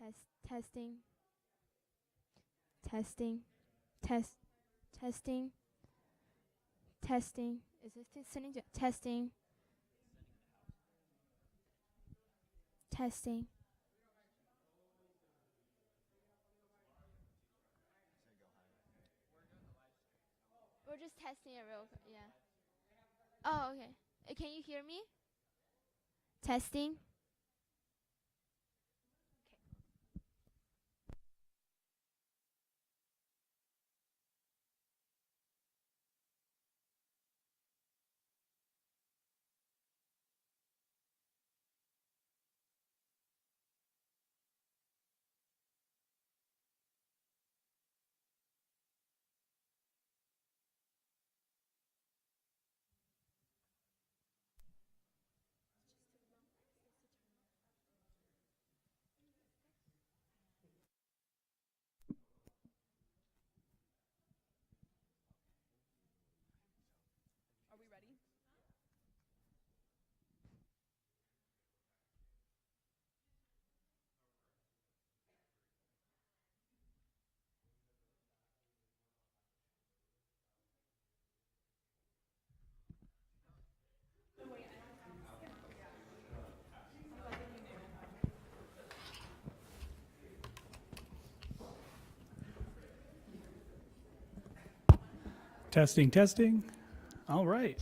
Testing, testing, test, testing, testing. Is this sending to testing, testing? We're just testing it real quick. Yeah. Oh, okay. Can you hear me? Testing. Are we ready? Testing, testing. All right.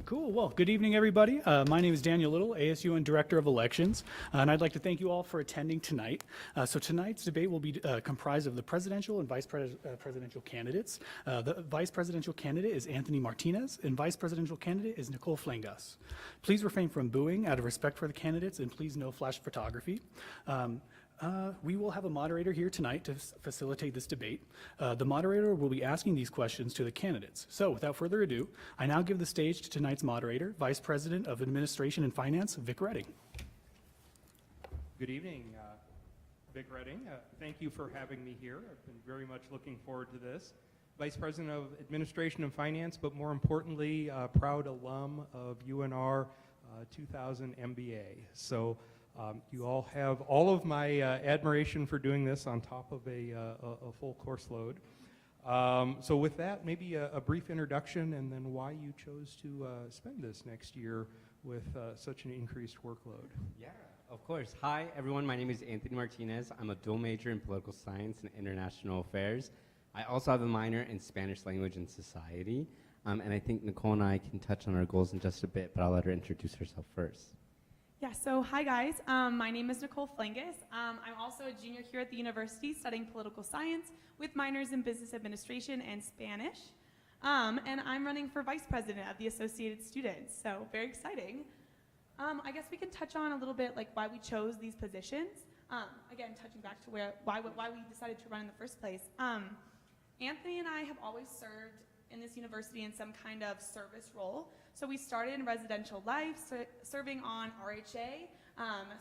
Cool. Well, good evening, everybody. My name is Daniel Little, ASUN Director of Elections, and I'd like to thank you all for attending tonight. So tonight's debate will be comprised of the presidential and presidential candidates. The vice presidential candidate is Anthony Martinez, and vice presidential candidate is Nicole Flangas. Please refrain from booing out of respect for the candidates, and please no flash photography. We will have a moderator here tonight to facilitate this debate. The moderator will be asking these questions to the candidates. So without further ado, I now give the stage to tonight's moderator, Vice President of Administration and Finance, Vic Redding. Good evening, Vic Redding. Thank you for having me here. I've been very much looking forward to this. Vice President of Administration and Finance, but more importantly, proud alum of UNR 2000 MBA. So you all have all of my admiration for doing this on top of a full course load. So with that, maybe a brief introduction and then why you chose to spend this next year with such an increased workload. Yeah, of course. Hi, everyone. My name is Anthony Martinez. I'm a dual major in political science and international affairs. I also have a minor in Spanish language and society. And I think Nicole and I can touch on our goals in just a bit, but I'll let her introduce herself first. Yeah, so hi guys, my name is Nicole Flangas. I'm also a junior here at the university studying political science with minors in business administration and Spanish. And I'm running for vice president of the Associated Students, so very exciting. I guess we can touch on a little bit like why we chose these positions. Again, touching back to why we decided to run in the first place. Anthony and I have always served in this university in some kind of service role. So we started in residential life, serving on RHA,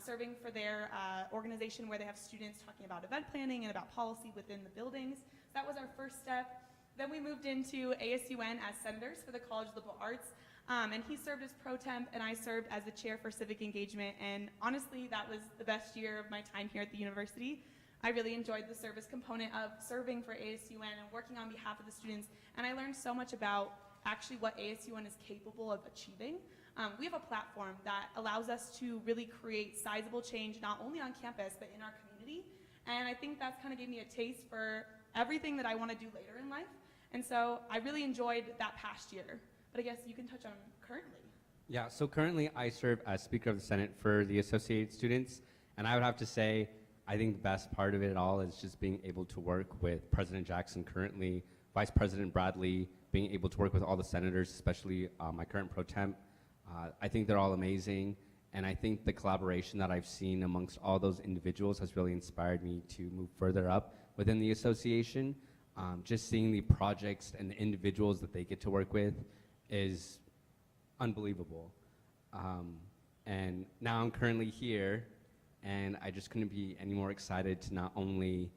serving for their organization where they have students talking about event planning and about policy within the buildings. So that was our first step. Then we moved into ASUN as senators for the College of Liberal Arts, and he served as pro temp and I served as the chair for civic engagement, and honestly that was the best year of my time here at the university. I really enjoyed the service component of serving for ASUN and working on behalf of the students, and I learned so much about actually what ASUN is capable of achieving. We have a platform that allows us to really create sizable change not only on campus but in our community, and I think that's kind of gave me a taste for everything that I want to do later in life, and so I really enjoyed that past year. But I guess you can touch on currently. Yeah, so currently I serve as Speaker of the Senate for the Associated Students, and I would have to say I think the best part of it all is just being able to work with President Jackson currently, Vice President Bradley, being able to work with all the senators, especially my current pro temp. I think they're all amazing, and I think the collaboration that I've seen amongst all those individuals has really inspired me to move further up within the association. Just seeing the projects and the individuals that they get to work with is unbelievable. And now I'm currently here, and I just couldn't be any more excited to not only,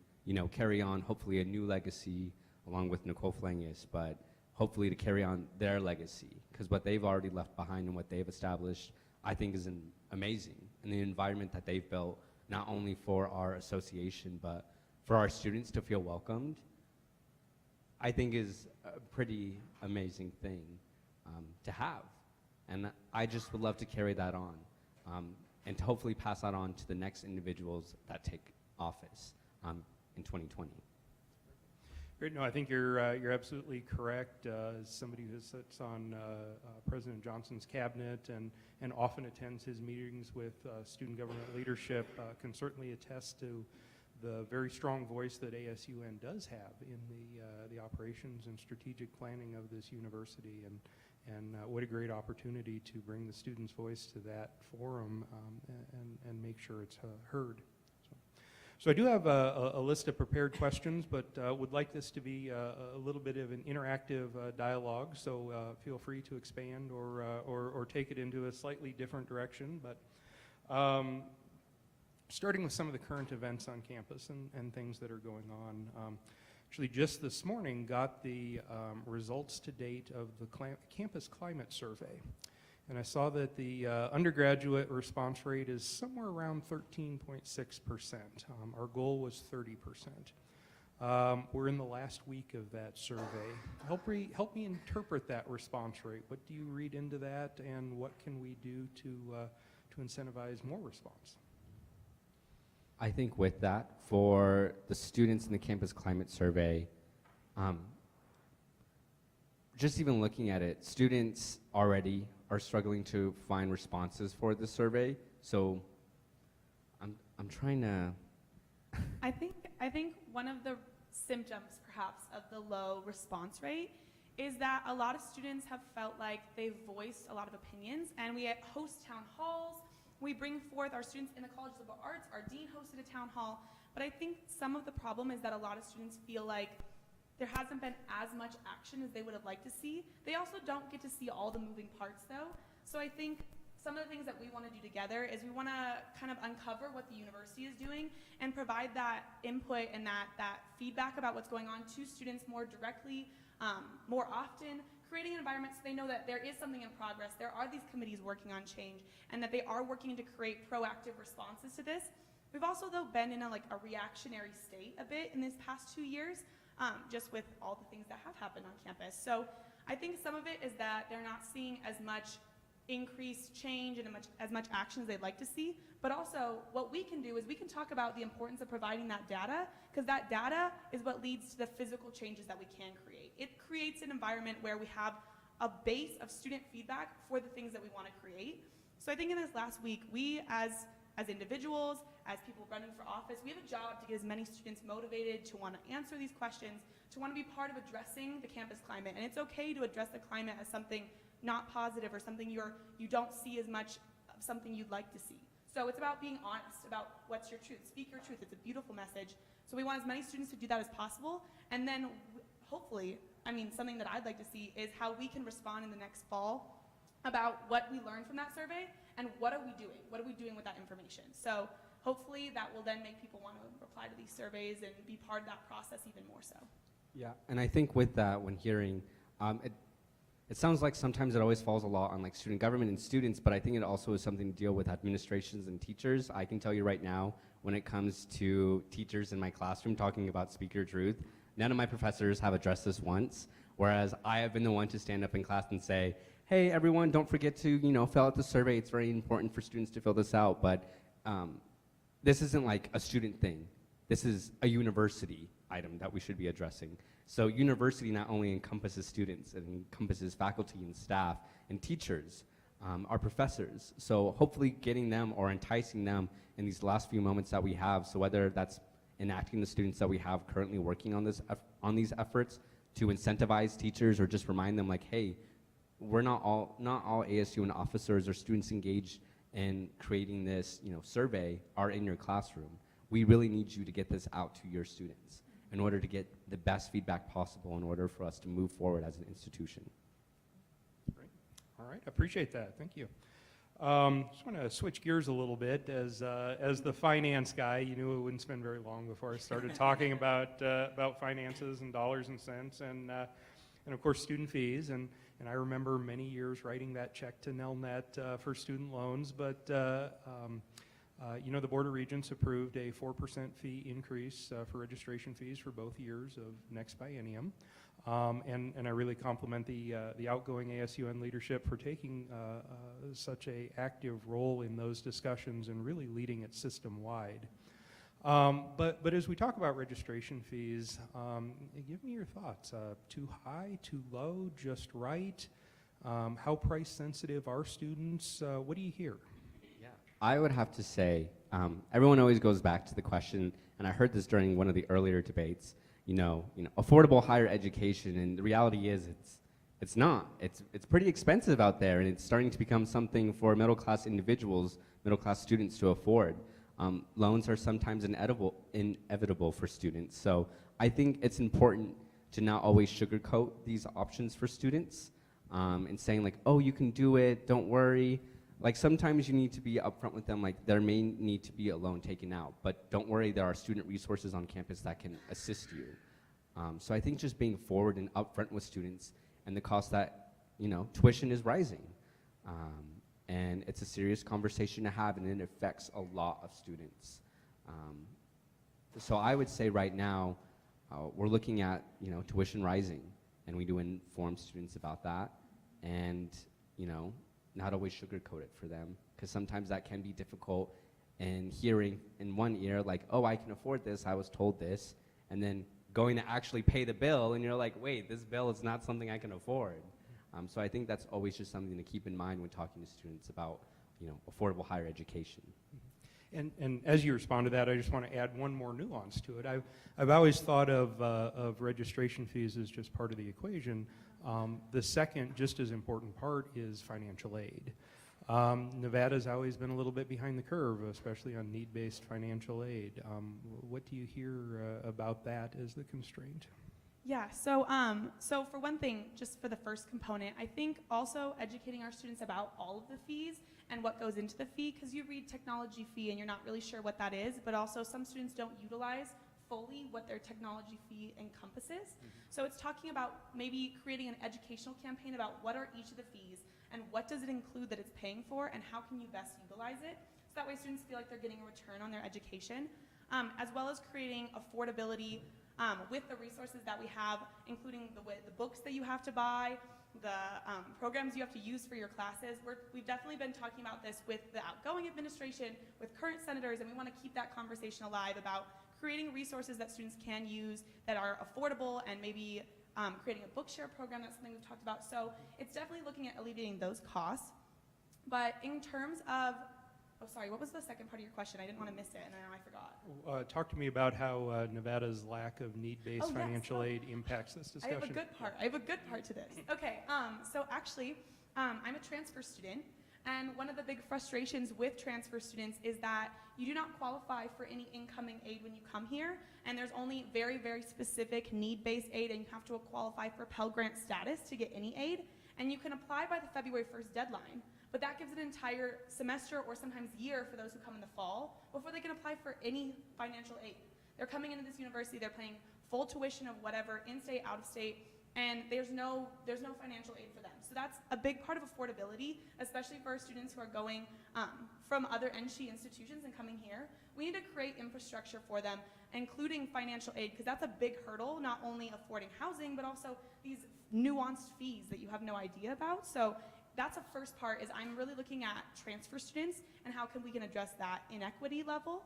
carry on hopefully a new legacy along with Nicole Flangas, but hopefully to carry on their legacy, because what they've already left behind and what they've established, I think is amazing. And the environment that they've built not only for our association, but for our students to feel welcomed, I think is a pretty amazing thing to have. And I just would love to carry that on and to hopefully pass that on to the next individuals that take office in 2020. Great. No, I think you're absolutely correct. As somebody who sits on President Johnson's cabinet and often attends his meetings with student government leadership, can certainly attest to the very strong voice that ASUN does have in the operations and strategic planning of this university, and what a great opportunity to bring the students' voice to that forum and make sure it's heard. So I do have a list of prepared questions, but would like this to be a little bit of an interactive dialogue, so feel free to expand or take it into a slightly different direction. But starting with some of the current events on campus and things that are going on. Actually, just this morning, got the results to date of the campus climate survey. And I saw that the undergraduate response rate is somewhere around 13.6%. Our goal was 30%. We're in the last week of that survey. Help me interpret that response rate. What do you read into that, and what can we do to incentivize more response? I think with that, for the students in the campus climate survey, just even looking at it, students already are struggling to find responses for the survey. So I'm trying to. I think one of the symptoms, perhaps, of the low response rate is that a lot of students have felt like they've voiced a lot of opinions, and we host town halls. We bring forth our students in the College of Liberal Arts. Our dean hosted a town hall. But I think some of the problem is that a lot of students feel like there hasn't been as much action as they would have liked to see. They also don't get to see all the moving parts, though. So I think some of the things that we want to do together is we want to kind of uncover what the university is doing and provide that input and that feedback about what's going on to students more directly, more often, creating an environment so they know that there is something in progress, there are these committees working on change, and that they are working to create proactive responses to this. We've also, though, been in a reactionary state a bit in these past 2 years, just with all the things that have happened on campus. So I think some of it is that they're not seeing as much increased change and as much action as they'd like to see. But also, what we can do is we can talk about the importance of providing that data, because that data is what leads to the physical changes that we can create. It creates an environment where we have a base of student feedback for the things that we want to create. So I think in this last week, we as individuals, as people running for office, we have a job to get as many students motivated to want to answer these questions, to want to be part of addressing the campus climate. And it's okay to address the climate as something not positive or something you don't see as much of something you'd like to see. So it's about being honest about what's your truth. Speak your truth. It's a beautiful message. So we want as many students to do that as possible. And then hopefully, something that I'd like to see is how we can respond in the next fall about what we learned from that survey and what are we doing? What are we doing with that information? So hopefully that will then make people want to reply to these surveys and be part of that process even more so. Yeah, and I think with that, when hearing, it sounds like sometimes it always falls a lot on student government and students, but I think it also is something to deal with administrations and teachers. I can tell you right now, when it comes to teachers in my classroom talking about speak your truth, none of my professors have addressed this once, whereas I have been the one to stand up in class and say, hey, everyone, don't forget to fill out the survey. It's very important for students to fill this out, but this isn't like a student thing. This is a university item that we should be addressing. So university not only encompasses students, it encompasses faculty and staff and teachers, our professors. So hopefully getting them or enticing them in these last few moments that we have, so whether that's enacting the students that we have currently working on these efforts to incentivize teachers or just remind them hey, we're not all ASUN officers or students engaged in creating this survey are in your classroom. We really need you to get this out to your students in order to get the best feedback possible in order for us to move forward as an institution. Great. All right, appreciate that. Thank you. Just want to switch gears a little bit. As the finance guy, you knew it wouldn't spend very long before I started talking about finances and dollars and cents and of course student fees. And I remember many years writing that check to Nelnet for student loans, but The Board of Regents approved a 4% fee increase for registration fees for both years of next biennium. And I really compliment the outgoing ASUN leadership for taking such a active role in those discussions and really leading it system-wide. But as we talk about registration fees, give me your thoughts. Too high, too low, just right? How price sensitive are students? What do you hear? I would have to say, everyone always goes back to the question, and I heard this during one of the earlier debates, affordable higher education, and the reality is it's not. It's pretty expensive out there, and it's starting to become something for middle-class individuals, middle-class students to afford. Loans are sometimes inevitable for students, so I think it's important to not always sugarcoat these options for students, and saying like, oh, you can do it, don't worry. Like sometimes you need to be upfront with them, like there may need to be a loan taken out, but don't worry, there are student resources on campus that can assist you. So I think just being forward and upfront with students and the cost that, tuition is rising. And it's a serious conversation to have, and it affects a lot of students. So I would say right now, we're looking at, tuition rising, and we do inform students about that, and, not always sugarcoat it for them, because sometimes that can be difficult, and hearing in one ear like, oh, I can afford this, I was told this, and then going to actually pay the bill, and you're like, wait, this bill is not something I can afford. So I think that's always just something to keep in mind when talking to students about, affordable higher education. And as you respond to that, I just want to add one more nuance to it. I've always thought of registration fees as just part of the equation. The second, just as important part, is financial aid. Nevada's always been a little bit behind the curve, especially on need-based financial aid. What do you hear about that as the constraint? Yeah, so for one thing, just for the first component, I think also educating our students about all of the fees and what goes into the fee, because you read technology fee and you're not really sure what that is, but also some students don't utilize fully what their technology fee encompasses. So it's talking about maybe creating an educational campaign about what are each of the fees and what does it include that it's paying for and how can you best utilize it. So that way students feel like they're getting a return on their education, as well as creating affordability with the resources that we have, including the books that you have to buy, the programs you have to use for your classes. We've definitely been talking about this with the outgoing administration, with current senators, and we want to keep that conversation alive about creating resources that students can use that are affordable, and maybe creating a bookshare program. That's something we've talked about. So it's definitely looking at alleviating those costs. But in terms of, oh, sorry, what was the second part of your question? I didn't want to miss it, and now I forgot. Talk to me about how Nevada's lack of need-based financial aid impacts this discussion. I have a good part to this. Okay, so actually, I'm a transfer student, and one of the big frustrations with transfer students is that you do not qualify for any incoming aid when you come here, and there's only very, very specific need-based aid, and you have to qualify for Pell Grant status to get any aid, and you can apply by the February 1st deadline. But that gives an entire semester or sometimes year for those who come in the fall before they can apply for any financial aid. They're coming into this university, they're paying full tuition of whatever, in-state, out-of-state, and there's no financial aid for them. So that's a big part of affordability, especially for our students who are going from other NSHE institutions and coming here. We need to create infrastructure for them, including financial aid, because that's a big hurdle, not only affording housing, but also these nuanced fees that you have no idea about. So that's a first part, is I'm really looking at transfer students and how we can address that inequity level.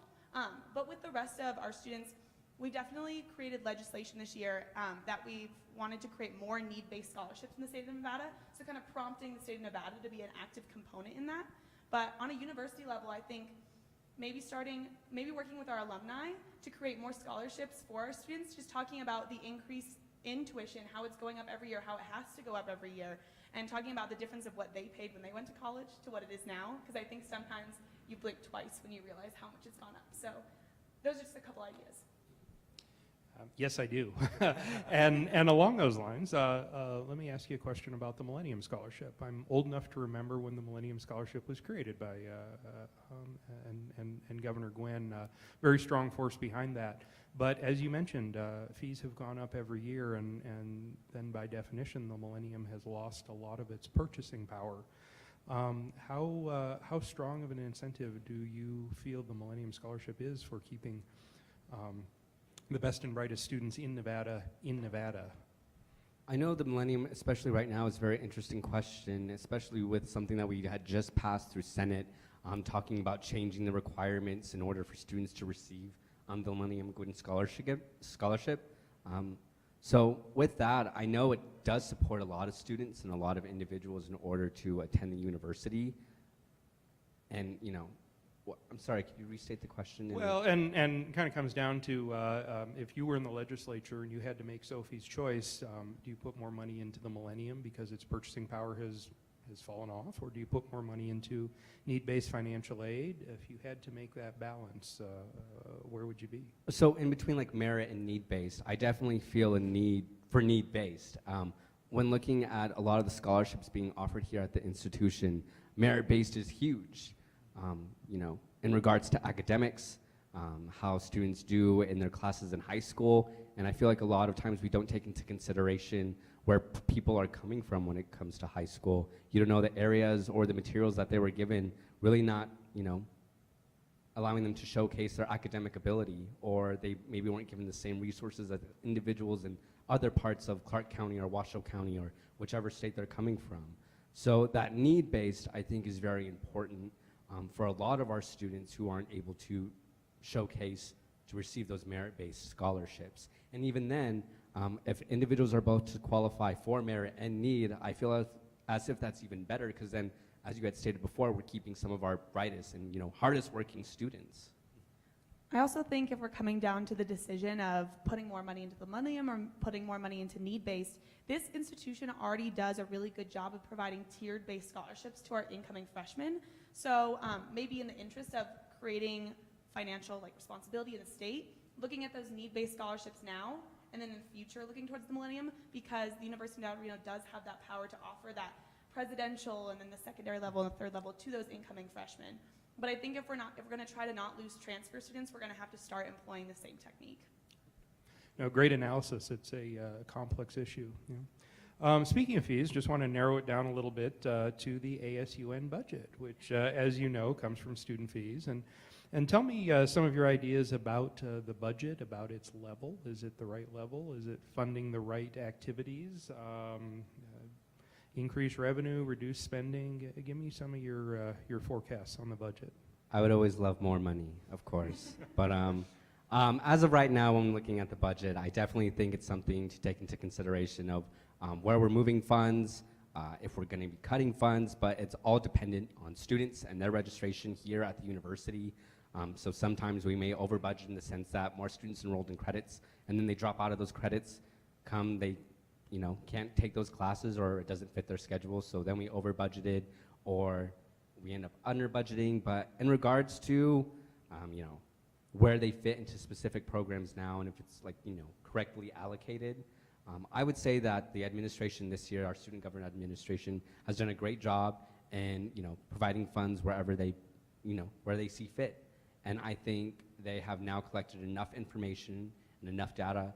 But with the rest of our students, we definitely created legislation this year that we've wanted to create more need-based scholarships in the state of Nevada, so kind of prompting the state of Nevada to be an active component in that. But on a university level, I think maybe working with our alumni to create more scholarships for our students, just talking about the increase in tuition, how it's going up every year, how it has to go up every year, and talking about the difference of what they paid when they went to college to what it is now, because I think sometimes you blink twice when you realize how much it's gone up. So those are just a couple ideas. Yes, I do. and along those lines, let me ask you a question about the Millennium Scholarship. I'm old enough to remember when the Millennium Scholarship was created by and Governor Gwynn, very strong force behind that. But as you mentioned, fees have gone up every year, and then by definition, the Millennium has lost a lot of its purchasing power. How strong of an incentive do you feel the Millennium Scholarship is for keeping the best and brightest students in Nevada in Nevada? I know the Millennium, especially right now, is a very interesting question, especially with something that we had just passed through Senate, talking about changing the requirements in order for students to receive the Millennium Golden Scholarship. So with that, I know it does support a lot of students and a lot of individuals in order to attend the university. And, you know, I'm sorry, could you restate the question? Well, and kind of comes down to if you were in the legislature and you had to make Sophie's choice, do you put more money into the Millennium because its purchasing power has fallen off, or do you put more money into need-based financial aid? If you had to make that balance, where would you be? So in between like merit and need-based, I definitely feel a need for need-based. When looking at a lot of the scholarships being offered here at the institution, merit-based is huge. You know, in regards to academics, how students do in their classes in high school, and I feel like a lot of times we don't take into consideration where people are coming from when it comes to high school. You don't know the areas or the materials that they were given, really not, you know, allowing them to showcase their academic ability, or they maybe weren't given the same resources as individuals in other parts of Clark County or Washoe County or whichever state they're coming from. So that need-based, I think, is very important for a lot of our students who aren't able to showcase to receive those merit-based scholarships. And even then, if individuals are both to qualify for merit and need, I feel as if that's even better, because then, as you had stated before, we're keeping some of our brightest and, you know, hardest working students. I also think if we're coming down to the decision of putting more money into the Millennium or putting more money into need-based, this institution already does a really good job of providing tiered-based scholarships to our incoming freshmen. So maybe in the interest of creating financial responsibility in the state, looking at those need-based scholarships now, and then in the future looking towards the Millennium, because the University of Nevada, Reno does have that power to offer that presidential and then the secondary level and the third level to those incoming freshmen. But I think if we're going to try to not lose transfer students, we're going to have to start employing the same technique. No, great analysis. It's a complex issue. Yeah. Speaking of fees, just want to narrow it down a little bit to the ASUN budget, which, as you know, comes from student fees. And tell me some of your ideas about the budget, about its level. Is it the right level? Is it funding the right activities? Increase revenue, reduce spending? Give me some of your forecasts on the budget. I would always love more money, of course. But as of right now, when looking at the budget, I definitely think it's something to take into consideration of where we're moving funds, if we're going to be cutting funds, but it's all dependent on students and their registration here at the university. So sometimes we may over budget in the sense that more students enrolled in credits, and then they drop out of those credits, they can't take those classes, or it doesn't fit their schedule, so then we over budgeted, or we end up under budgeting. But in regards to where they fit into specific programs now, and if it's correctly allocated, I would say that the administration this year, our student government administration, has done a great job in providing funds wherever they see fit. And I think they have now collected enough information and enough data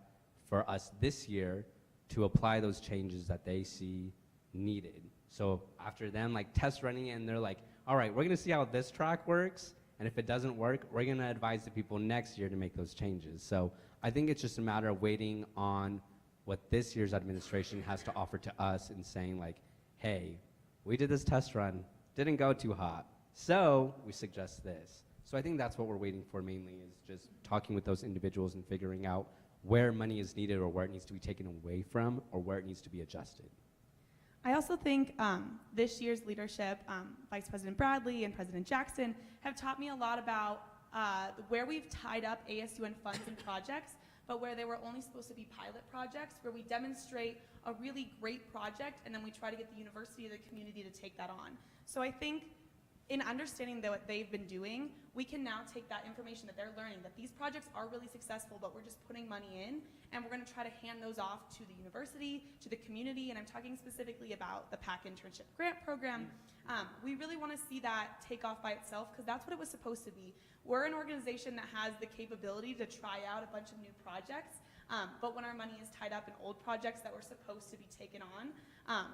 for us this year to apply those changes that they see needed. So after them test running, and they're like, all right, we're gonna see how this track works, and if it doesn't work, we're gonna advise the people next year to make those changes. So I think it's just a matter of waiting on what this year's administration has to offer to us and saying hey, we did this test run, didn't go too hot, so we suggest this. So I think that's what we're waiting for mainly, is just talking with those individuals and figuring out where money is needed, or where it needs to be taken away from, or where it needs to be adjusted. I also think this year's leadership, Vice President Bradley and President Jackson, have taught me a lot about where we've tied up ASUN funds and projects, but where they were only supposed to be pilot projects, where we demonstrate a really great project, and then we try to get the university or the community to take that on. So I think in understanding what they've been doing, we can now take that information that they're learning, that these projects are really successful, but we're just putting money in, and we're going to try to hand those off to the university, to the community, and I'm talking specifically about the PAC internship grant program. We really want to see that take off by itself, because that's what it was supposed to be. We're an organization that has the capability to try out a bunch of new projects, But when our money is tied up in old projects that were supposed to be taken on,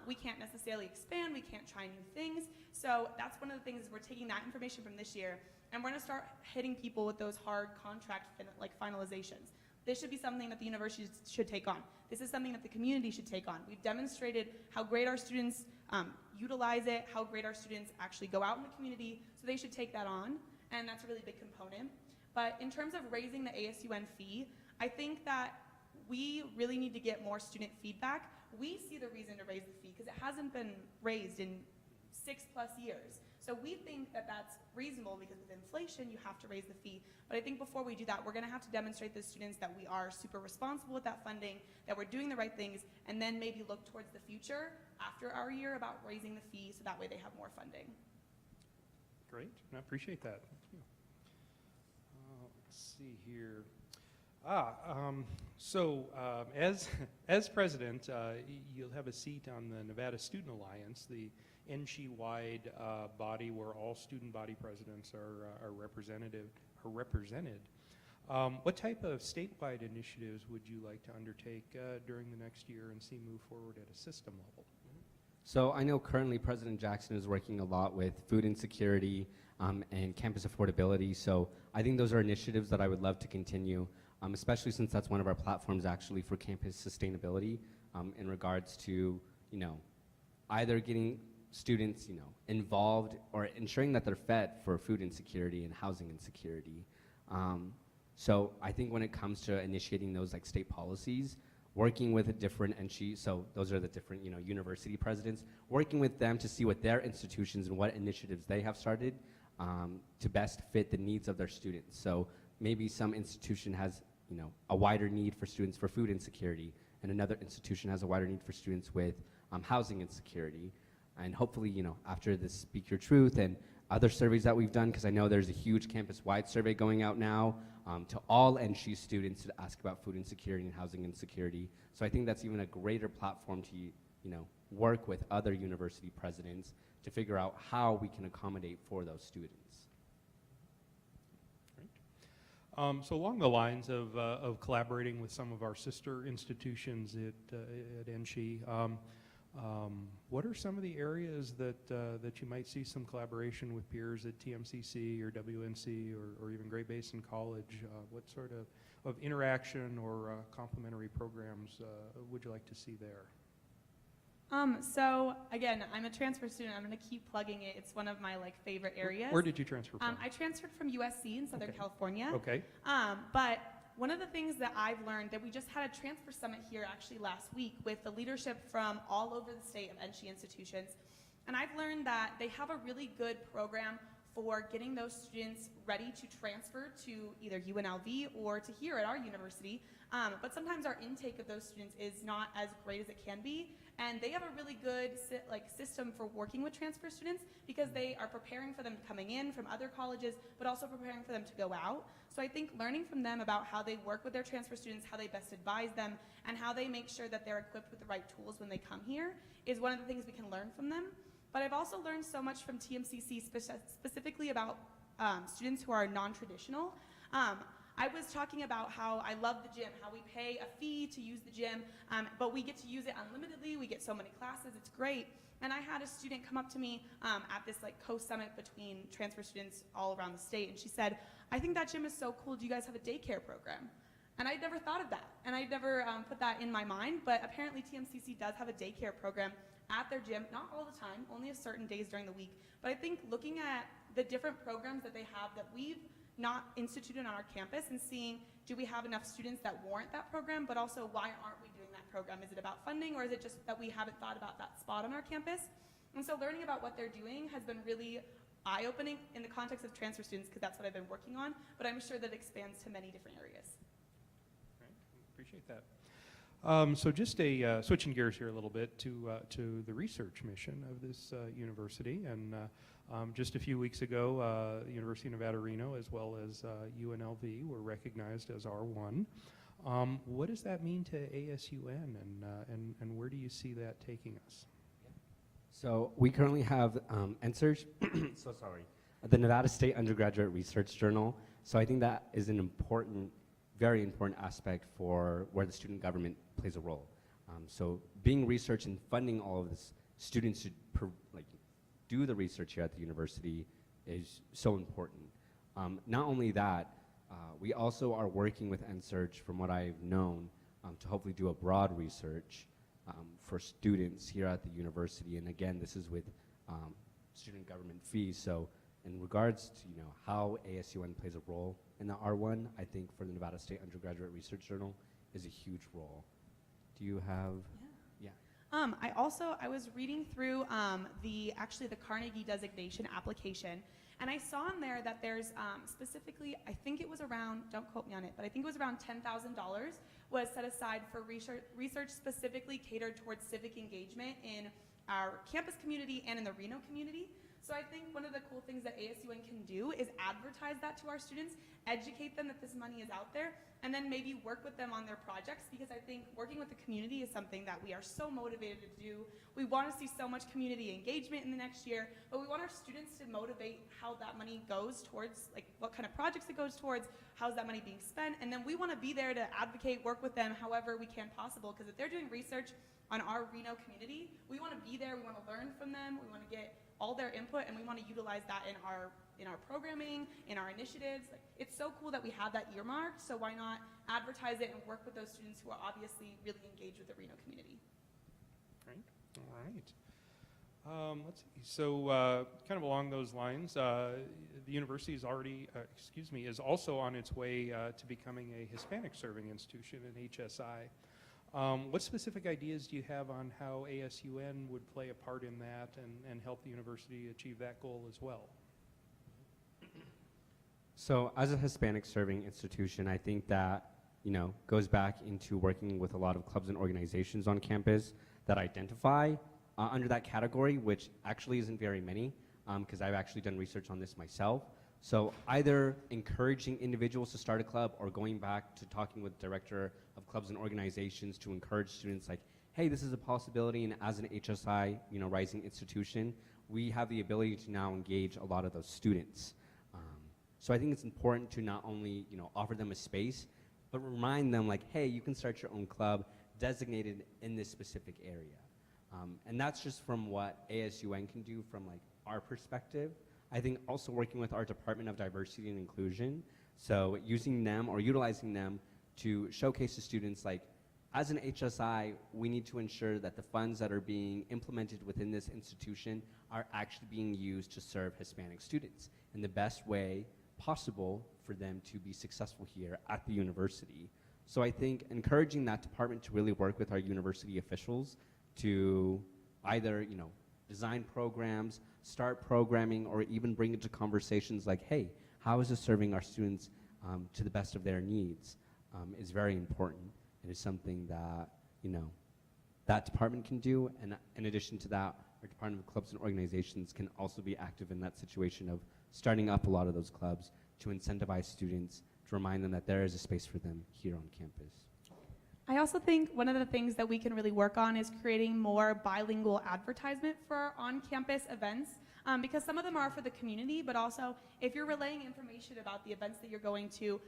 we can't necessarily expand, we can't try new things. So that's one of the things is we're taking that information from this year, and we're gonna start hitting people with those hard contract finalizations. This should be something that the university should take on. This is something that the community should take on. We've demonstrated how great our students utilize it, how great our students actually go out in the community, so they should take that on, and that's a really big component. But in terms of raising the ASUN fee, I think that we really need to get more student feedback. We see the reason to raise the fee because it hasn't been raised in 6+ years. So we think that that's reasonable because with inflation, you have to raise the fee. But I think before we do that, we're gonna have to demonstrate to the students that we are super responsible with that funding, that we're doing the right things, and then maybe look towards the future after our year about raising the fee so that way they have more funding. Great, I appreciate that. Thank you. Let's see here. As president, you'll have a seat on the Nevada Student Alliance, the NC-wide body where all student body presidents are represented. What type of statewide initiatives would you like to undertake during the next year and see move forward at a system level? So I know currently President Jackson is working a lot with food insecurity and campus affordability. So I think those are initiatives that I would love to continue, especially since that's one of our platforms actually for campus sustainability in regards to, either getting students, involved or ensuring that they're fed for food insecurity and housing insecurity. So I think when it comes to initiating those like state policies, working with a different so those are the different university presidents, working with them to see what their institutions and what initiatives they have started to best fit the needs of their students. So maybe some institution has a wider need for students for food insecurity, and another institution has a wider need for students with housing insecurity. And hopefully, after this Speak Your Truth and other surveys that we've done, because I know there's a huge campus-wide survey going out now to all NC students to ask about food insecurity and housing insecurity. So I think that's even a greater platform to, work with other university presidents to figure out how we can accommodate for those students. So along the lines of collaborating with some of our sister institutions at NC, what are some of the areas that you might see some collaboration with peers at TMCC or WNC or even Great Basin College? What sort of interaction or complementary programs would you like to see there? So again, I'm a transfer student. I'm going to keep plugging it. It's one of my favorite areas. Where did you transfer from? I transferred from USC in Southern California. Okay. But one of the things that I've learned that we just had a transfer summit here actually last week with the leadership from all over the state of NC institutions. And I've learned that they have a really good program for getting those students ready to transfer to either UNLV or to here at our university. But sometimes our intake of those students is not as great as it can be. And they have a really good system for working with transfer students because they are preparing for them coming in from other colleges, but also preparing for them to go out. So I think learning from them about how they work with their transfer students, how they best advise them, and how they make sure that they're equipped with the right tools when they come here is one of the things we can learn from them. But I've also learned so much from TMCC specifically about students who are non-traditional. I was talking about how I love the gym, how we pay a fee to use the gym, but we get to use it unlimitedly. We get so many classes, it's great. And I had a student come up to me at this co-summit between transfer students all around the state, and she said, I think that gym is so cool, do you guys have a daycare program? And I'd never thought of that, and I'd never put that in my mind, but apparently TMCC does have a daycare program at their gym, not all the time, only a certain days during the week. But I think looking at the different programs that they have that we've not instituted on our campus and seeing, do we have enough students that warrant that program, but also why aren't we doing that program? Is it about funding, or is it just that we haven't thought about that spot on our campus? And so learning about what they're doing has been really eye-opening in the context of transfer students, because that's what I've been working on, but I'm sure that expands to many different areas. Great, appreciate that. So just switching gears here a little bit to the research mission of this university, and just a few weeks ago, the University of Nevada, Reno, as well as UNLV, were recognized as R1. What does that mean to ASUN, and where do you see that taking us? So we currently have NSERC, the Nevada State Undergraduate Research Journal. So I think that is an important, very important aspect for where the student government plays a role. So being research and funding all of this, students should do the research here at the university is so important. Not only that, we also are working with NSearch, from what I've known, to hopefully do a broad research for students here at the university. And again, this is with student government fees. So in regards to how ASUN plays a role in the R1, I think for the Nevada State Undergraduate Research Journal is a huge role. Do you have? Yeah. I was reading through the Carnegie designation application, and I saw in there that there's specifically, I think it was around, don't quote me on it, but I think it was around $10,000 was set aside for research specifically catered towards civic engagement in our campus community and in the Reno community. So I think one of the cool things that ASUN can do is advertise that to our students, educate them that this money is out there, and then maybe work with them on their projects, because I think working with the community is something that we are so motivated to do. We want to see so much community engagement in the next year, but we want our students to motivate how that money goes towards, like what kind of projects it goes towards, how's that money being spent, and then we want to be there to advocate, work with them however we can possible, because if they're doing research on our Reno community, we want to be there, we want to learn from them, we want to get all their input, and we want to utilize that in our programming, in our initiatives. Like, it's so cool that we have that earmarked, so why not advertise it and work with those students who are obviously really engaged with the Reno community. Right. All right. Let's see. So kind of along those lines, the university is already, is also on its way to becoming a Hispanic serving institution, an HSI. What specific ideas do you have on how ASUN would play a part in that and help the university achieve that goal as well? So as a Hispanic serving institution, I think that goes back into working with a lot of clubs and organizations on campus that identify under that category, which actually isn't very many, because I've actually done research on this myself. So either encouraging individuals to start a club, or going back to talking with the director of clubs and organizations to encourage students like, hey, this is a possibility, and as an HSI, rising institution, we have the ability to now engage a lot of those students. So I think it's important to not only offer them a space, but remind them like, hey, you can start your own club designated in this specific area. And that's just from what ASUN can do from like our perspective. I think also working with our Department of Diversity and Inclusion, so using them or utilizing them to showcase to students like, as an HSI, we need to ensure that the funds that are being implemented within this institution are actually being used to serve Hispanic students in the best way possible for them to be successful here at the university. So I think encouraging that department to really work with our university officials to either, design programs, start programming, or even bring it to conversations like, hey, how is this serving our students to the best of their needs, is very important. It is something that, that department can do. And in addition to that, our Department of Clubs and Organizations can also be active in that situation of starting up a lot of those clubs to incentivize students, to remind them that there is a space for them here on campus. I also think one of the things that we can really work on is creating more bilingual advertisement for our on-campus events, because some of them are for the community, but also if you're relaying information about the events that you're going to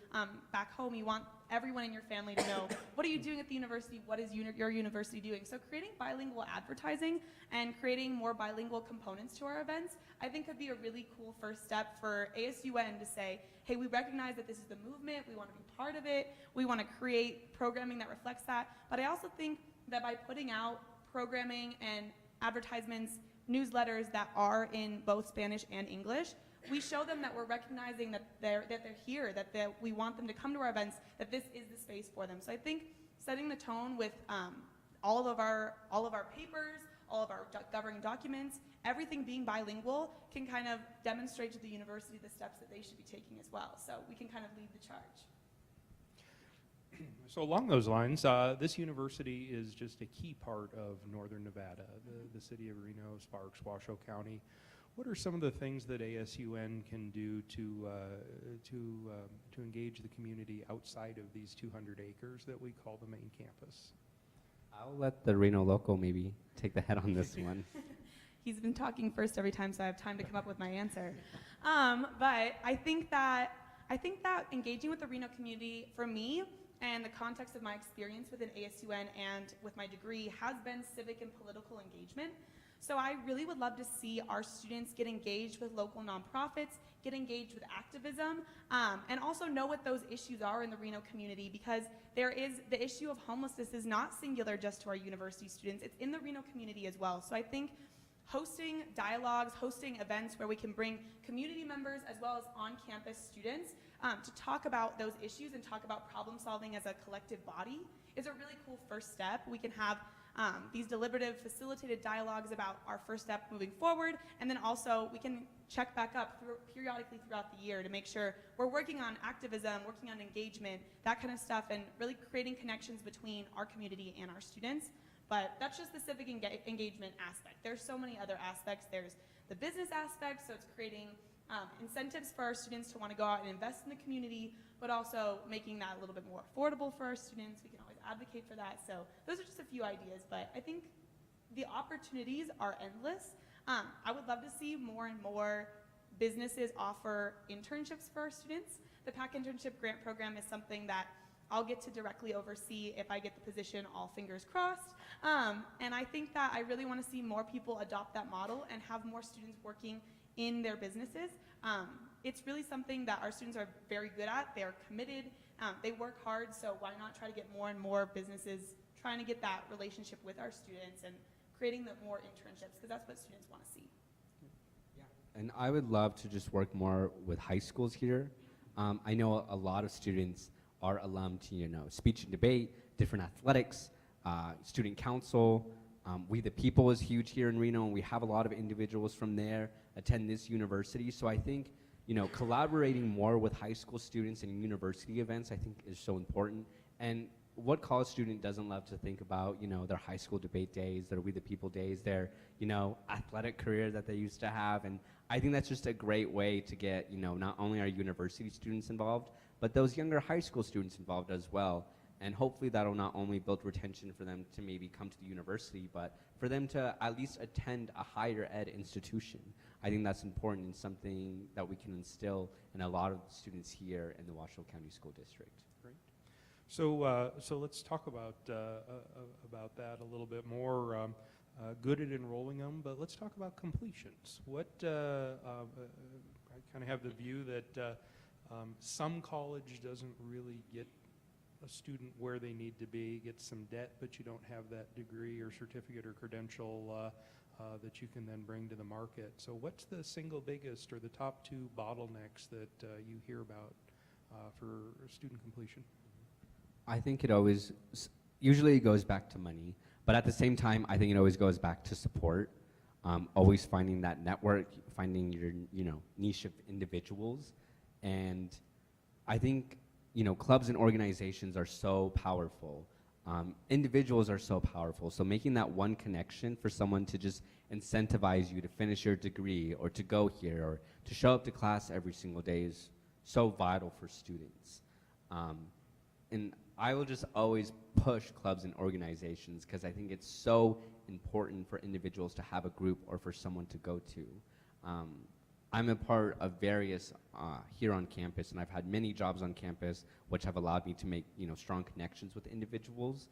back home, you want everyone in your family to know, what are you doing at the university, what is your university doing? So creating bilingual advertising and creating more bilingual components to our events, I think could be a really cool first step for ASUN to say, hey, we recognize that this is the movement, we want to be part of it, we want to create programming that reflects that, but I also think that by putting out programming and advertisements, newsletters that are in both Spanish and English, we show them that we're recognizing that they're here, that we want them to come to our events, that this is the space for them. So I think setting the tone with all of our papers, all of our governing documents, everything being bilingual can kind of demonstrate to the university the steps that they should be taking as well. So we can kind of lead the charge. So along those lines, this university is just a key part of Northern Nevada, the city of Reno, Sparks, Washoe County. What are some of the things that ASUN can do to engage the community outside of these 200 acres that we call the main campus? I'll let the Reno local maybe take the head on this one. He's been talking first every time, so I have time to come up with my answer. But I think that I think that engaging with the Reno community, for me, and the context of my experience within ASUN and with my degree, has been civic and political engagement. So I really would love to see our students get engaged with local nonprofits, get engaged with activism, and also know what those issues are in the Reno community, because there is the issue of homelessness is not singular just to our university students, it's in the Reno community as well. So I think hosting dialogues, hosting events where we can bring community members as well as on-campus students to talk about those issues and talk about problem solving as a collective body is a really cool first step. We can have these deliberative, facilitated dialogues about our first step moving forward, and then also we can check back up periodically throughout the year to make sure we're working on activism, working on engagement, that kind of stuff, and really creating connections between our community and our students. But that's just the civic engagement aspect. There's so many other aspects. There's the business aspect, so it's creating incentives for our students to want to go out and invest in the community, but also making that a little bit more affordable for our students. We can always advocate for that. So those are just a few ideas, but I think the opportunities are endless. I would love to see more and more businesses offer internships for our students. The PAC internship grant program is something that I'll get to directly oversee if I get the position, all fingers crossed. And I think that I really want to see more people adopt that model and have more students working in their businesses. It's really something that our students are very good at. They are committed. They work hard, so why not try to get more and more businesses trying to get that relationship with our students and creating more internships, because that's what students want to see. Yeah. And I would love to just work more with high schools here. I know a lot of students are alum to, speech and debate, different athletics, student council. We the People is huge here in Reno, and we have a lot of individuals from there attend this university. So I think, collaborating more with high school students and university events, I think is so important. And what college student doesn't love to think about, their high school debate days, their We the People days, their, athletic career that they used to have. And I think that's just a great way to get, not only our university students involved, but those younger high school students involved as well. And hopefully that'll not only build retention for them to maybe come to the university, but for them to at least attend a higher ed institution. I think that's important and something that we can instill in a lot of students here in the Washoe County School District. Great. So let's talk about that a little bit more. Good at enrolling them, but let's talk about completions. What I kind of have the view that some college doesn't really get a student where they need to be, get some debt, but you don't have that degree or certificate or credential that you can then bring to the market. So what's the single biggest or the top two bottlenecks that you hear about for student completion? I think it always, usually it goes back to money, but at the same time, I think it always goes back to support. Always finding that network, finding your, niche of individuals. And I think, clubs and organizations are so powerful. Individuals are so powerful. So making that one connection for someone to just incentivize you to finish your degree or to go here or to show up to class every single day is so vital for students. And I will just always push clubs and organizations because I think it's so important for individuals to have a group or for someone to go to. I'm a part of various here on campus, and I've had many jobs on campus which have allowed me to make strong connections with individuals.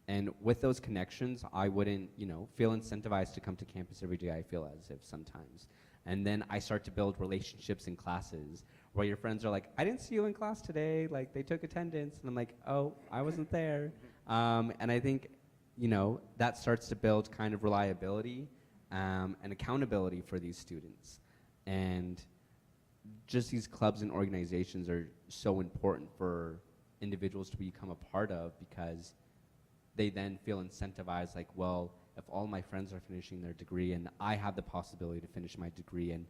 And with those connections, I wouldn't feel incentivized to come to campus every day. I feel as if sometimes. And then I start to build relationships in classes where your friends are like, I didn't see you in class today, like they took attendance, and I'm like, oh, I wasn't there. And I think that starts to build kind of reliability and accountability for these students. And just these clubs and organizations are so important for individuals to become a part of because they then feel incentivized like, well, if all my friends are finishing their degree and I have the possibility to finish my degree and,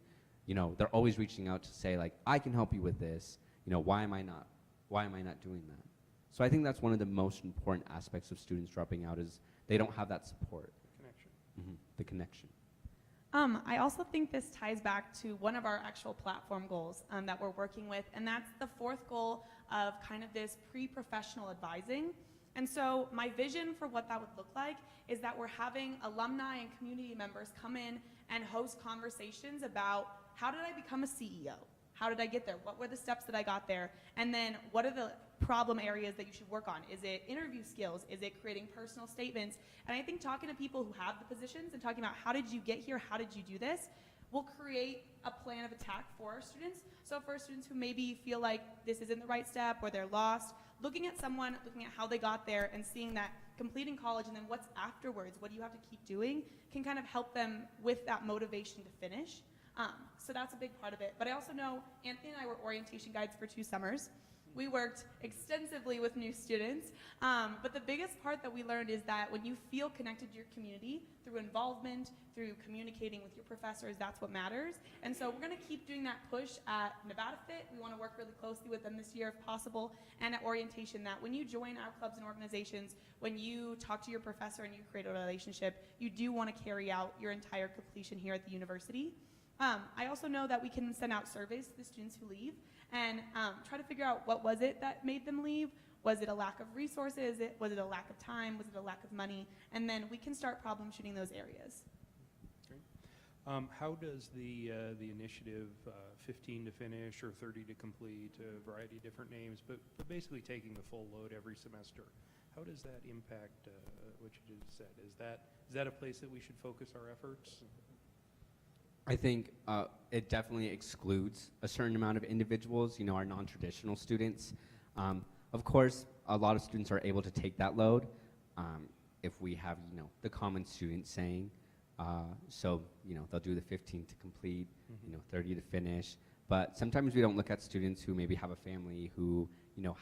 they're always reaching out to say like, I can help you with this, why am I not doing that? So I think that's one of the most important aspects of students dropping out is they don't have that support. The connection. Mm-hmm. The connection. I also think this ties back to one of our actual platform goals that we're working with, and that's the fourth goal of kind of this pre-professional advising. And so my vision for what that would look like is that we're having alumni and community members come in and host conversations about how did I become a CEO? How did I get there? What were the steps that I got there? And then what are the problem areas that you should work on? Is it interview skills? Is it creating personal statements? And I think talking to people who have the positions and talking about how did you get here, how did you do this, will create a plan of attack for our students. So for students who maybe feel like this isn't the right step or they're lost, looking at someone, looking at how they got there and seeing that completing college and then what's afterwards, what do you have to keep doing, can kind of help them with that motivation to finish. So that's a big part of it. But I also know Anthony and I were orientation guides for 2 summers. We worked extensively with new students, but the biggest part that we learned is that when you feel connected to your community through involvement, through communicating with your professors, that's what matters. And so we're going to keep doing that push at Nevada Fit. We want to work really closely with them this year if possible, and at orientation, that when you join our clubs and organizations, when you talk to your professor and you create a relationship, you do want to carry out your entire completion here at the university. I also know that we can send out surveys to the students who leave and try to figure out what was it that made them leave. Was it a lack of resources? Was it a lack of time? Was it a lack of money? And then we can start problem shooting those areas. Great. How does the initiative 15 to finish or 30 to complete, a variety of different names, but basically taking the full load every semester, how does that impact what you just said? Is that a place that we should focus our efforts? I think it definitely excludes a certain amount of individuals, our non-traditional students. Of course, a lot of students are able to take that load if we have, the common student saying. So, they'll do the 15 to complete, 30 to finish. But sometimes we don't look at students who maybe have a family who,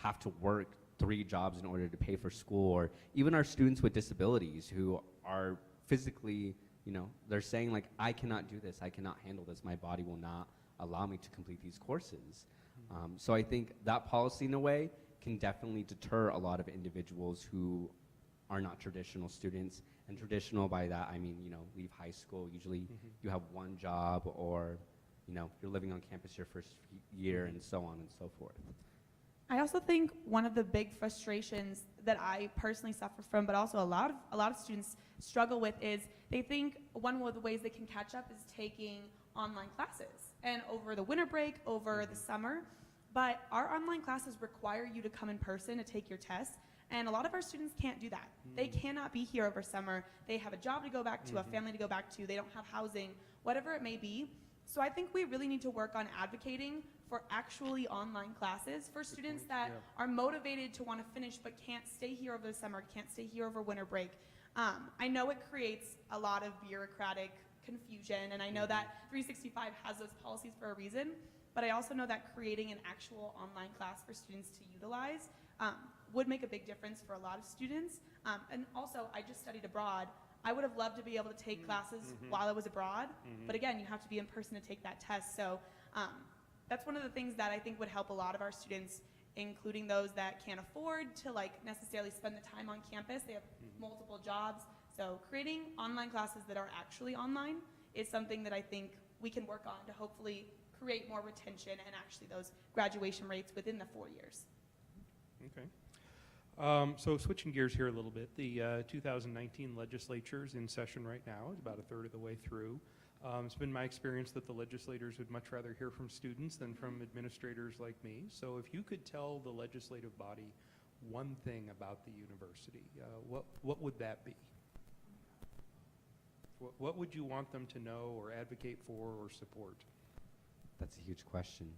have to work 3 jobs in order to pay for school, or even our students with disabilities who are physically, they're saying like, I cannot do this, I cannot handle this, my body will not allow me to complete these courses. So I think that policy in a way can definitely deter a lot of individuals who are not traditional students. And traditional by that, I mean, leave high school, usually you have 1 job, or, you're living on campus your first year, and so on and so forth. I also think one of the big frustrations that I personally suffer from, but also a lot of students struggle with, is they think one of the ways they can catch up is taking online classes, and over the winter break, over the summer. But our online classes require you to come in person to take your tests, and a lot of our students can't do that. They cannot be here over summer. They have a job to go back to, a family to go back to. They don't have housing, whatever it may be. So I think we really need to work on advocating for actually online classes for students that are motivated to want to finish but can't stay here over the summer, can't stay here over winter break. I know it creates a lot of bureaucratic confusion, and I know that 365 has those policies for a reason, but I also know that creating an actual online class for students to utilize would make a big difference for a lot of students. And also, I just studied abroad. I would have loved to be able to take classes while I was abroad, but again, you have to be in person to take that test. So that's one of the things that I think would help a lot of our students, including those that can't afford to necessarily spend the time on campus. They have multiple jobs. So creating online classes that are actually online is something that I think we can work on to hopefully create more retention and actually those graduation rates within the 4 years. Okay. So switching gears here a little bit, the 2019 legislature is in session right now. It's about a third of the way through. It's been my experience that the legislators would much rather hear from students than from administrators like me. So if you could tell the legislative body one thing about the university, what would that be? What would you want them to know or advocate for or support? That's a huge question.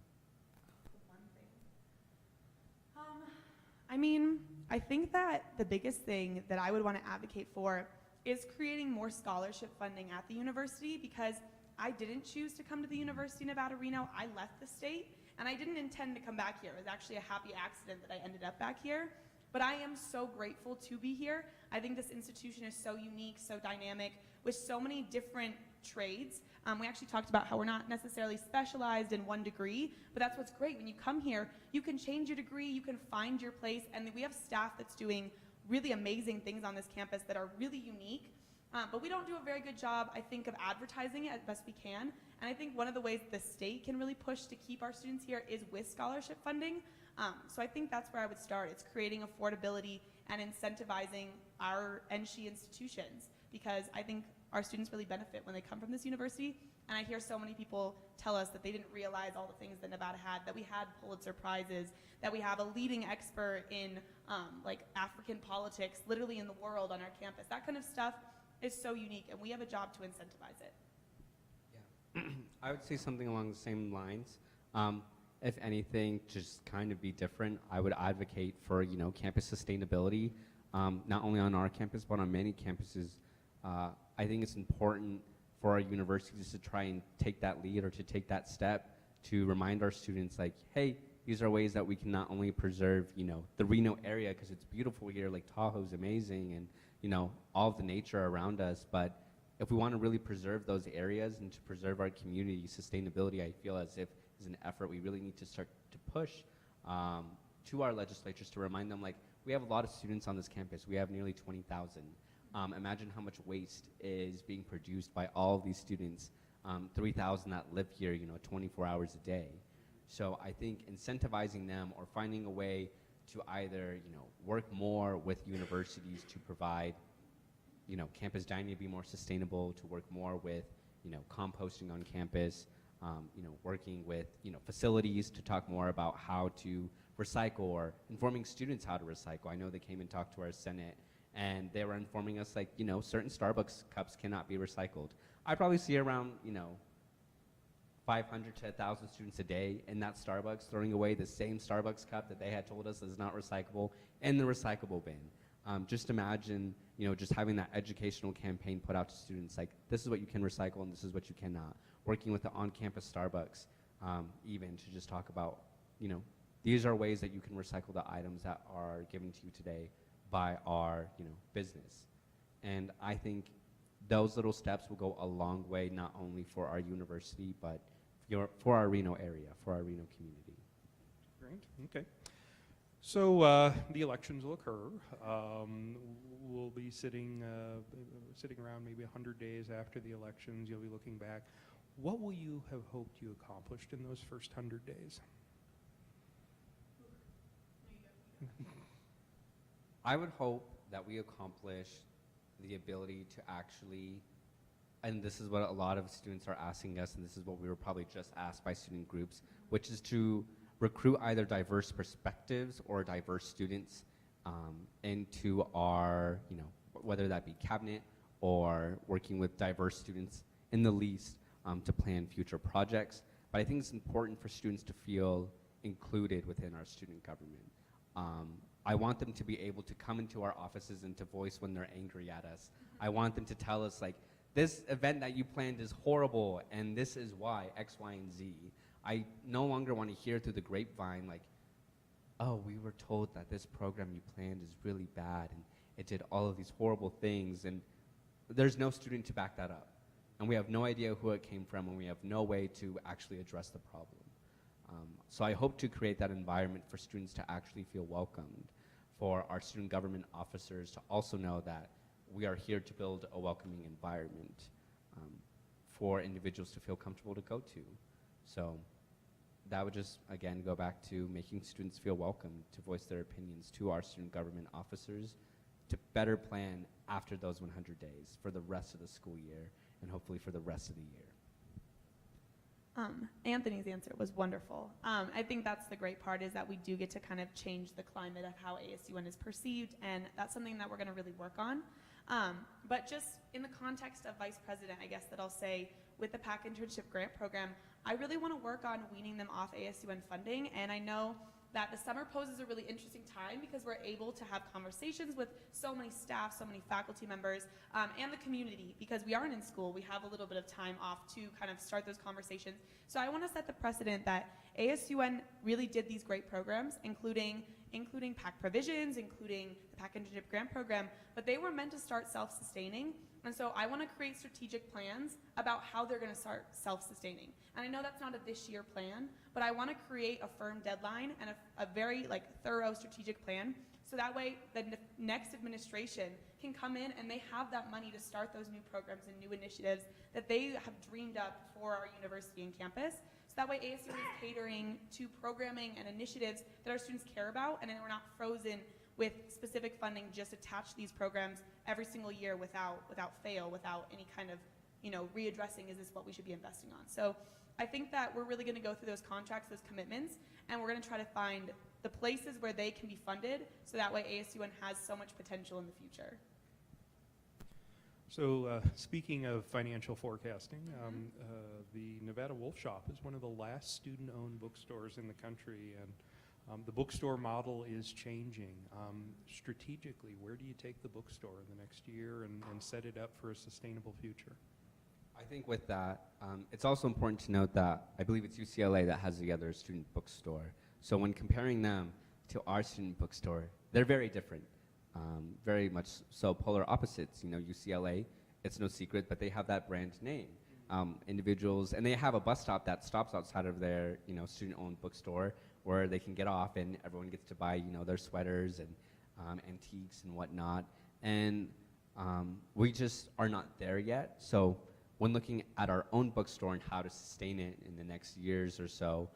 I mean, I think that the biggest thing that I would want to advocate for is creating more scholarship funding at the university, because I didn't choose to come to the University of Nevada, Reno. I left the state, and I didn't intend to come back here. It was actually a happy accident that I ended up back here. But I am so grateful to be here. I think this institution is so unique, so dynamic, with so many different trades. We actually talked about how we're not necessarily specialized in one degree, but that's what's great. When you come here, you can change your degree, you can find your place, and we have staff that's doing really amazing things on this campus that are really unique. But we don't do a very good job, I think, of advertising it as best we can. And I think one of the ways the state can really push to keep our students here is with scholarship funding. So I think that's where I would start. It's creating affordability and incentivizing our NSHE institutions, because I think our students really benefit when they come from this university. And I hear so many people tell us that they didn't realize all the things that Nevada had, that we had Pulitzer Prizes, that we have a leading expert in like African politics literally in the world on our campus. That kind of stuff is so unique, and we have a job to incentivize it. Yeah. I would say something along the same lines. If anything, just kind of be different. I would advocate for, campus sustainability, not only on our campus, but on many campuses. I think it's important for our universities to try and take that lead or to take that step to remind our students, like, hey, these are ways that we can not only preserve, the Reno area, because it's beautiful here, Lake Tahoe's amazing, and, all of the nature around us, but if we want to really preserve those areas and to preserve our community, sustainability, I feel as if is an effort we really need to start to push to our legislatures to remind them, like, we have a lot of students on this campus. We have nearly 20,000. Imagine how much waste is being produced by all of these students, 3,000 that live here, 24 hours a day. So I think incentivizing them or finding a way to either, work more with universities to provide, campus dining to be more sustainable, to work more with, composting on campus, working with, facilities to talk more about how to recycle or informing students how to recycle. I know they came and talked to our Senate and they were informing us, like, certain Starbucks cups cannot be recycled. I probably see around, 500 to 1,000 students a day in that Starbucks throwing away the same Starbucks cup that they had told us is not recyclable in the recyclable bin. Just imagine, just having that educational campaign put out to students, like, this is what you can recycle and this is what you cannot. Working with the on-campus Starbucks, even to just talk about, these are ways that you can recycle the items that are given to you today by our, business. And I think those little steps will go a long way, not only for our university, but for our Reno area, for our Reno community. Great, okay. So the elections will occur. We'll be sitting around maybe 100 days after the elections. You'll be looking back. What will you have hoped you accomplished in those first 100 days? I would hope that we accomplish the ability to actually, and this is what a lot of students are asking us, and this is what we were probably just asked by student groups, which is to recruit either diverse perspectives or diverse students into our, whether that be cabinet or working with diverse students in the least to plan future projects. But I think it's important for students to feel included within our student government. I want them to be able to come into our offices and to voice when they're angry at us. I want them to tell us, like, this event that you planned is horrible and this is why, X, Y, and Z. I no longer want to hear through the grapevine, like, oh, we were told that this program you planned is really bad and it did all of these horrible things, and there's no student to back that up. And we have no idea who it came from, and we have no way to actually address the problem. So I hope to create that environment for students to actually feel welcomed, for our student government officers to also know that we are here to build a welcoming environment for individuals to feel comfortable to go to. So that would just, again, go back to making students feel welcome to voice their opinions to our student government officers to better plan after those 100 days for the rest of the school year and hopefully for the rest of the year. Anthony's answer was wonderful. I think that's the great part, is that we do get to kind of change the climate of how ASUN is perceived, and that's something that we're going to really work on. But just in the context of vice president, I guess that I'll say, with the PAC internship grant program, I really want to work on weaning them off ASUN funding, and I know that the summer poses a really interesting time because we're able to have conversations with so many staff, so many faculty members, and the community, because we aren't in school. We have a little bit of time off to kind of start those conversations. So I want to set the precedent that ASUN really did these great programs, including PAC provisions, including the PAC internship grant program, but they were meant to start self-sustaining. And so I want to create strategic plans about how they're going to start self-sustaining. And I know that's not a this year plan, but I want to create a firm deadline and a very thorough strategic plan, so that way the next administration can come in and they have that money to start those new programs and new initiatives that they have dreamed up for our university and campus. So that way ASU is catering to programming and initiatives that our students care about, and then we're not frozen with specific funding just attached to these programs every single year without fail, without any kind of readdressing, is this what we should be investing on? So I think that we're really going to go through those contracts, those commitments, and we're going to try to find the places where they can be funded, so that way ASUN has so much potential in the future. So speaking of financial forecasting, the Nevada Wolf Shop is one of the last student-owned bookstores in the country, and the bookstore model is changing. Strategically, where do you take the bookstore in the next year and set it up for a sustainable future? I think with that, it's also important to note that I believe it's UCLA that has the other student bookstore. So when comparing them to our student bookstore, they're very different. Very much so polar opposites. UCLA, it's no secret, but they have that brand name. Individuals, and they have a bus stop that stops outside of their, student-owned bookstore where they can get off and everyone gets to buy, their sweaters and antiques and whatnot. And we just are not there yet. So when looking at our own bookstore and how to sustain it in the next years or so,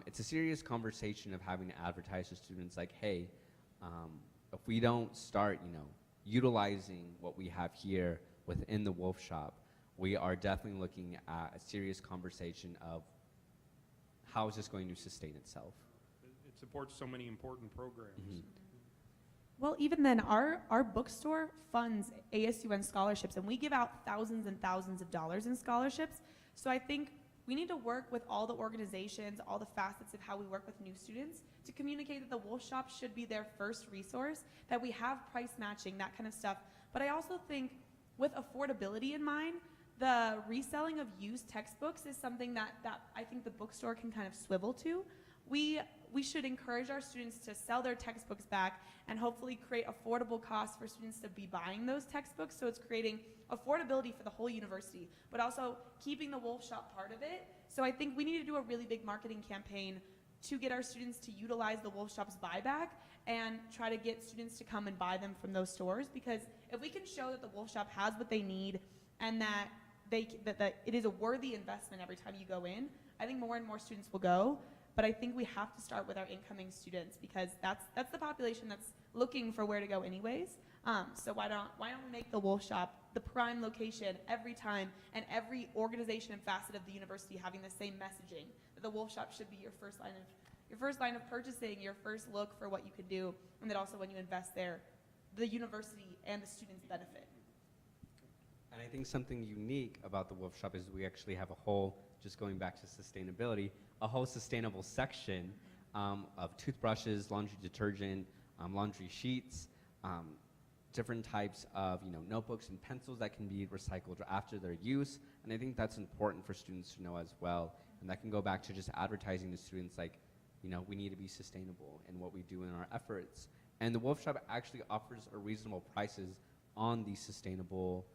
it's a serious conversation of having to advertise to students like, hey, if we don't start, utilizing what we have here within the Wolf Shop, we are definitely looking at a serious conversation of how is this going to sustain itself. It supports so many important programs. Mm-hmm. Well, even then, our bookstore funds ASUN scholarships, and we give out thousands and thousands of dollars in scholarships. So I think we need to work with all the organizations, all the facets of how we work with new students to communicate that the Wolf Shop should be their first resource, that we have price matching, that kind of stuff. But I also think with affordability in mind, the reselling of used textbooks is something that I think the bookstore can kind of swivel to. We should encourage our students to sell their textbooks back and hopefully create affordable costs for students to be buying those textbooks, so it's creating affordability for the whole university, but also keeping the Wolf Shop part of it. So I think we need to do a really big marketing campaign to get our students to utilize the Wolf Shop's buyback and try to get students to come and buy them from those stores, because if we can show that the Wolf Shop has what they need and that it is a worthy investment every time you go in, I think more and more students will go. But I think we have to start with our incoming students, because that's the population that's looking for where to go anyways. So why don't we make the Wolf Shop the prime location every time, and every organization and facet of the university having the same messaging, that the Wolf Shop should be your first line of purchasing, your first look for what you could do, and that also when you invest there, the university and the students benefit. And I think something unique about the Wolf Shop is we actually have a whole, just going back to sustainability, a whole sustainable section of toothbrushes, laundry detergent, laundry sheets, different types of notebooks and pencils that can be recycled after their use. And I think that's important for students to know as well. And that can go back to just advertising to students like, we need to be sustainable in what we do in our efforts. And the Wolf Shop actually offers a reasonable prices on these sustainable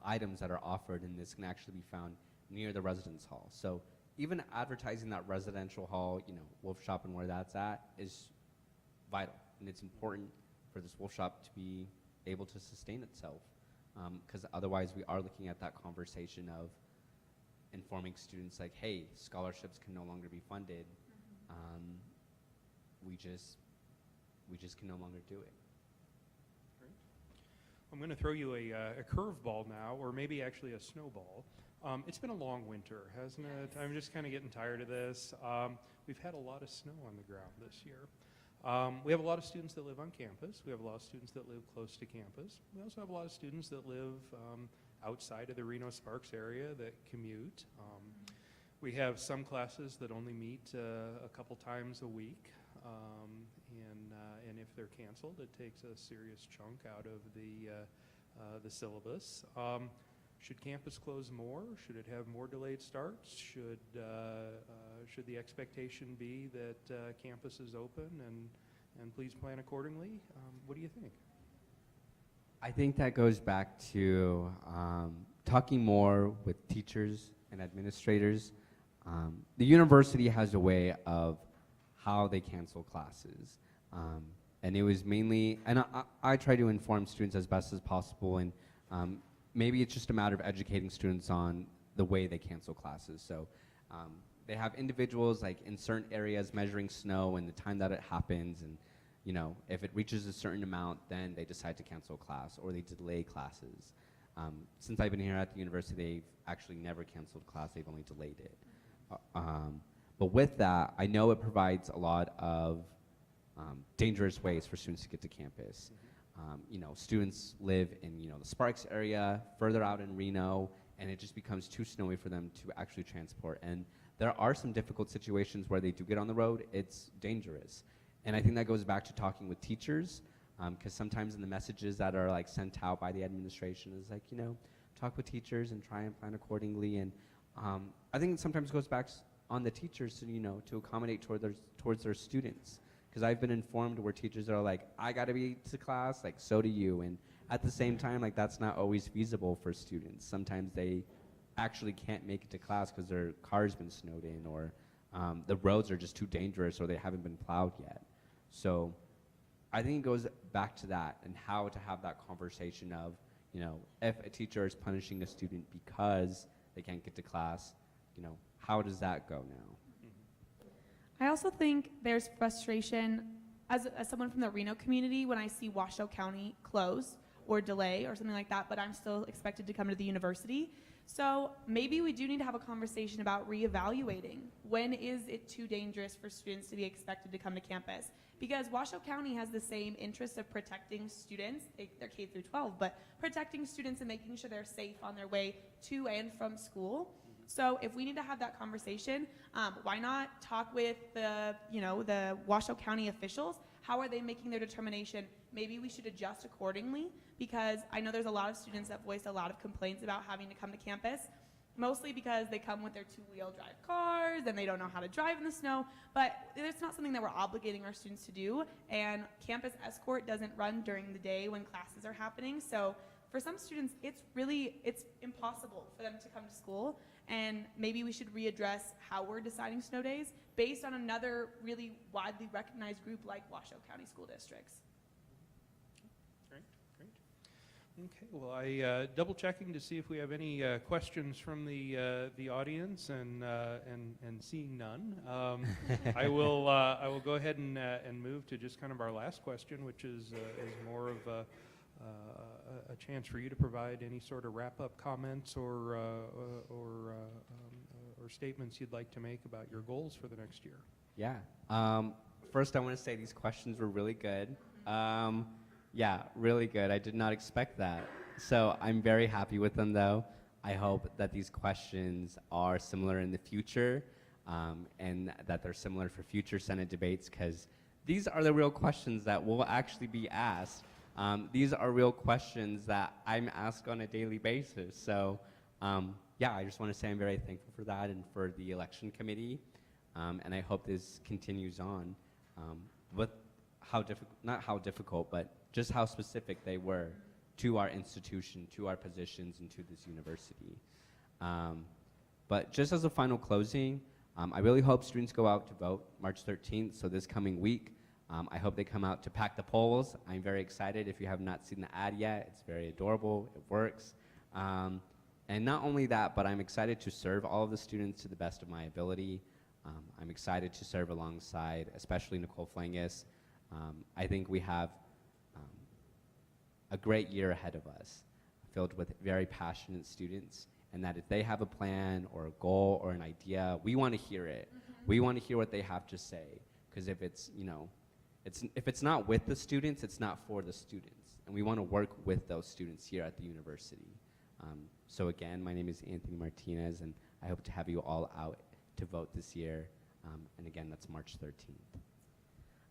items that are offered, and this can actually be found near the residence hall. So even advertising that residential hall, Wolf Shop and where that's at is vital. And it's important for this Wolf Shop to be able to sustain itself. Because otherwise we are looking at that conversation of informing students like, hey, scholarships can no longer be funded. We just can no longer do it. Great. I'm going to throw you a curveball now, or maybe actually a snowball. It's been a long winter, hasn't it? I'm just kind of getting tired of this. We've had a lot of snow on the ground this year. We have a lot of students that live on campus. We have a lot of students that live close to campus. We also have a lot of students that live outside of the Reno-Sparks area that commute. We have some classes that only meet a couple times a week, and if they're canceled, it takes a serious chunk out of the syllabus. Should campus close more? Should it have more delayed starts? Should the expectation be that campus is open and please plan accordingly? What do you think? I think that goes back to talking more with teachers and administrators. The university has a way of how they cancel classes. And it was mainly, and I try to inform students as best as possible, and maybe it's just a matter of educating students on the way they cancel classes. So they have individuals like in certain areas measuring snow and the time that it happens, and if it reaches a certain amount, then they decide to cancel class or they delay classes. Since I've been here at the university, they've actually never canceled class, they've only delayed it. But with that, I know it provides a lot of dangerous ways for students to get to campus. Students live in, the Sparks area, further out in Reno, and it just becomes too snowy for them to actually transport. And there are some difficult situations where they do get on the road. It's dangerous. And I think that goes back to talking with teachers, because sometimes in the messages that are like sent out by the administration is like, talk with teachers and try and plan accordingly. And I think it sometimes goes back on the teachers to, to accommodate towards their students. Because I've been informed where teachers are like, I gotta be to class, like so do you. And at the same time, like that's not always feasible for students. Sometimes they actually can't make it to class because their car's been snowed in, or the roads are just too dangerous, or they haven't been plowed yet. So I think it goes back to that and how to have that conversation of, if a teacher is punishing a student because they can't get to class, how does that go now? I also think there's frustration as someone from the Reno community when I see Washoe County close or delay or something like that, but I'm still expected to come to the university. So maybe we do need to have a conversation about reevaluating. When is it too dangerous for students to be expected to come to campus? Because Washoe County has the same interest of protecting students, they're K through 12, but protecting students and making sure they're safe on their way to and from school. So if we need to have that conversation, why not talk with the Washoe County officials? How are they making their determination? Maybe we should adjust accordingly, because I know there's a lot of students that voice a lot of complaints about having to come to campus, mostly because they come with their two-wheel drive cars and they don't know how to drive in the snow, but it's not something that we're obligating our students to do, and campus escort doesn't run during the day when classes are happening, so for some students, it's impossible for them to come to school, and maybe we should readdress how we're deciding snow days based on another really widely recognized group like Washoe County School Districts. Great. Okay, well, I double checking to see if we have any questions from the audience, and seeing none, I will go ahead and move to just kind of our last question, which is more of a chance for you to provide any sort of wrap-up comments or statements you'd like to make about your goals for the next year. Yeah. First, I want to say these questions were really good. Yeah, really good. I did not expect that. So I'm very happy with them, though. I hope that these questions are similar in the future, and that they're similar for future Senate debates, because these are the real questions that will actually be asked. These are real questions that I'm asked on a daily basis. So yeah, I just want to say I'm very thankful for that and for the election committee. And I hope this continues on with not how difficult, but just how specific they were to our institution, to our positions, and to this university. But just as a final closing, I really hope students go out to vote March 13th, so this coming week. I hope they come out to pack the polls. I'm very excited. If you have not seen the ad yet, it's very adorable. It works. And not only that, but I'm excited to serve all of the students to the best of my ability. I'm excited to serve alongside, especially Nicole Flangus. I think we have a great year ahead of us, filled with very passionate students, and that if they have a plan or a goal or an idea, we want to hear it. We want to hear what they have to say, because if it's, if it's not with the students, it's not for the students, and we want to work with those students here at the university. So again, my name is Anthony Martinez, and I hope to have you all out to vote this year, and again, that's March 13th.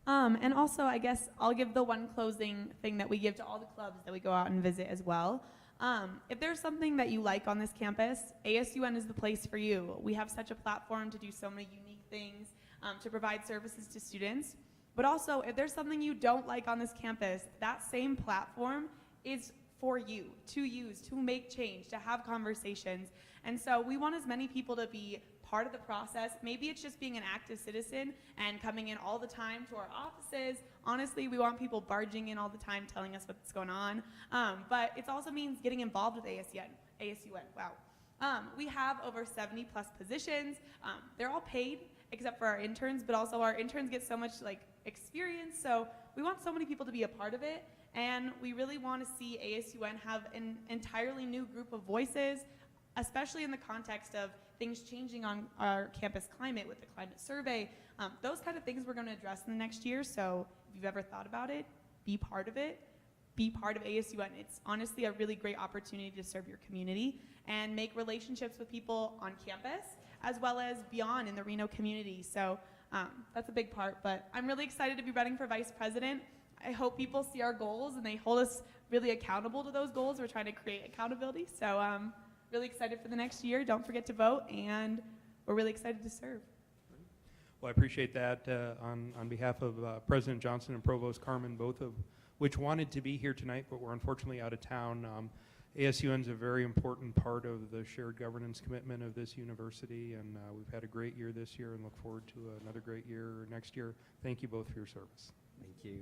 And also, I guess I'll give the one closing thing that we give to all the clubs that we go out and visit as well. If there's something that you like on this campus, ASUN is the place for you. We have such a platform to do so many unique things, to provide services to students. But also, if there's something you don't like on this campus, that same platform is for you, to use, to make change, to have conversations. And so we want as many people to be part of the process. Maybe it's just being an active citizen and coming in all the time to our offices. Honestly, we want people barging in all the time telling us what's going on. But it also means getting involved with ASUN. Wow. We have over 70 plus positions. They're all paid except for our interns, but also our interns get so much experience. So we want so many people to be a part of it, and we really want to see ASUN have an entirely new group of voices, especially in the context of things changing on our campus climate with the climate survey. Those kind of things we're going to address in the next year, so if you've ever thought about it, be part of it. Be part of ASUN. It's honestly a really great opportunity to serve your community and make relationships with people on campus as well as beyond in the Reno community. So that's a big part, but I'm really excited to be running for vice president. I hope people see our goals and they hold us really accountable to those goals. We're trying to create accountability. So really excited for the next year. Don't forget to vote, and we're really excited to serve. Well, I appreciate that on behalf of President Johnson and Provost Carmen, both of which wanted to be here tonight, but were unfortunately out of town. ASUN is a very important part of the shared governance commitment of this university, and we've had a great year this year and look forward to another great year next year. Thank you both for your service. Thank you.